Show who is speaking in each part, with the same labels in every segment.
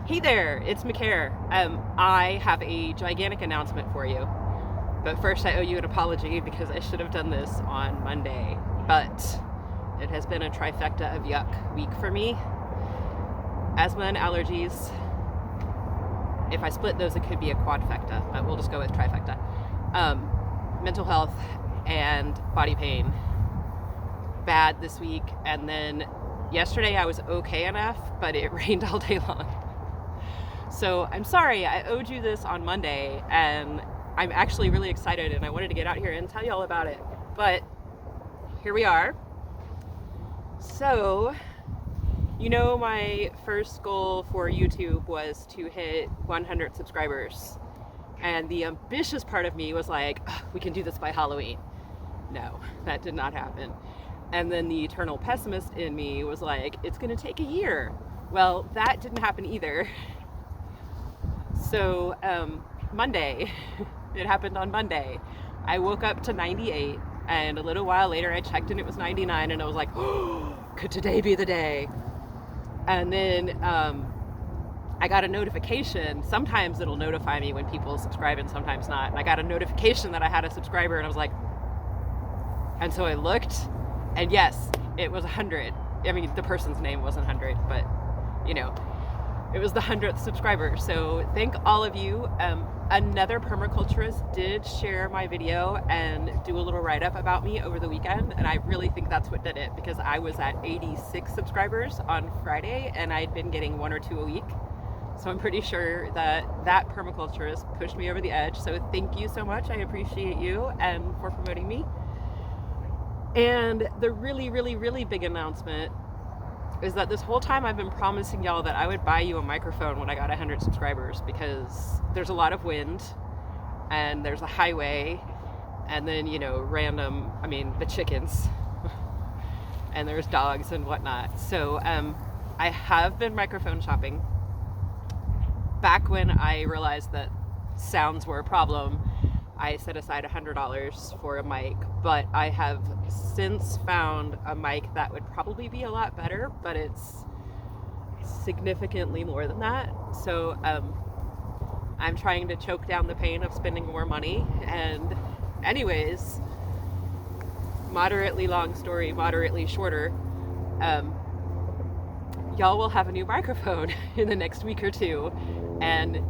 Speaker 1: Hey there, it's McCare. I have a gigantic announcement for you. But first, I owe you an apology because I should have done this on Monday. But it has been a trifecta of yuck week for me. Asthma and allergies. If I split those, it could be a quadfecta, but we'll just go with trifecta. Mental health and body pain. Bad this week. And then yesterday I was okay enough, but it rained all day long. So I'm sorry, I owed you this on Monday, and I'm actually really excited, and I wanted to get out here and tell you all about it. But here we are. So, you know, my first goal for YouTube was to hit 100 subscribers. And the ambitious part of me was like, we can do this by Halloween. No, that did not happen. And then the eternal pessimist in me was like, it's going to take a year. Well, that didn't happen either. So Monday, it happened on Monday. I woke up to 98, and a little while later I checked and it was 99, and I was like, oh, could today be the day? And then I got a notification. Sometimes it'll notify me when people subscribe and sometimes not. And I got a notification that I had a subscriber, and I was like, and so I looked, and yes, it was 100. I mean, the person's name wasn't 100, but you know, it was the 100th subscriber. So thank all of you. Another permaculturist did share my video and do a little write-up about me over the weekend, and I really think that's what did it, because I was at 86 subscribers on Friday and I'd been getting 1 or 2 a week. So I'm pretty sure that that permaculturist pushed me over the edge. So thank you so much. I appreciate you and for promoting me. And the really, really, really big announcement is that this whole time I've been promising y'all that I would buy you a microphone when I got 100 subscribers, because there's a lot of wind and there's a highway and then, you know, the chickens and there's dogs and whatnot. So I have been microphone shopping. Back when I realized that sounds were a problem, I set aside $100 for a mic, but I have since found a mic that would probably be a lot better, but it's significantly more than that. So I'm trying to choke down the pain of spending more money. And anyways, moderately long story, moderately shorter, y'all will have a new microphone in the next week or two, and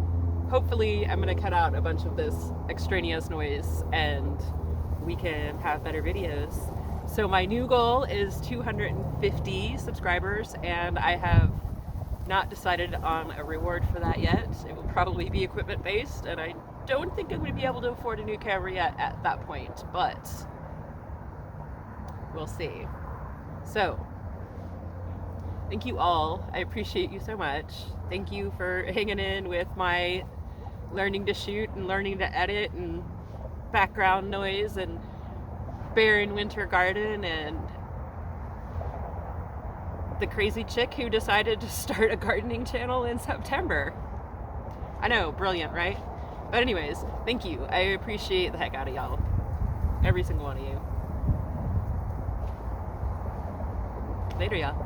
Speaker 1: hopefully I'm going to cut out a bunch of this extraneous noise and we can have better videos. So my new goal is 250 subscribers, and I have not decided on a reward for that yet. It will probably be equipment based, and I don't think I'm going to be able to afford a new camera yet at that point, but we'll see. So thank you all. I appreciate you so much. Thank you for hanging in with my learning to shoot and learning to edit and background noise and barren winter garden and the crazy chick who decided to start a gardening channel in September. I know, brilliant, right? But anyways, thank you. I appreciate the heck out of y'all. Every single one of you. Later, y'all.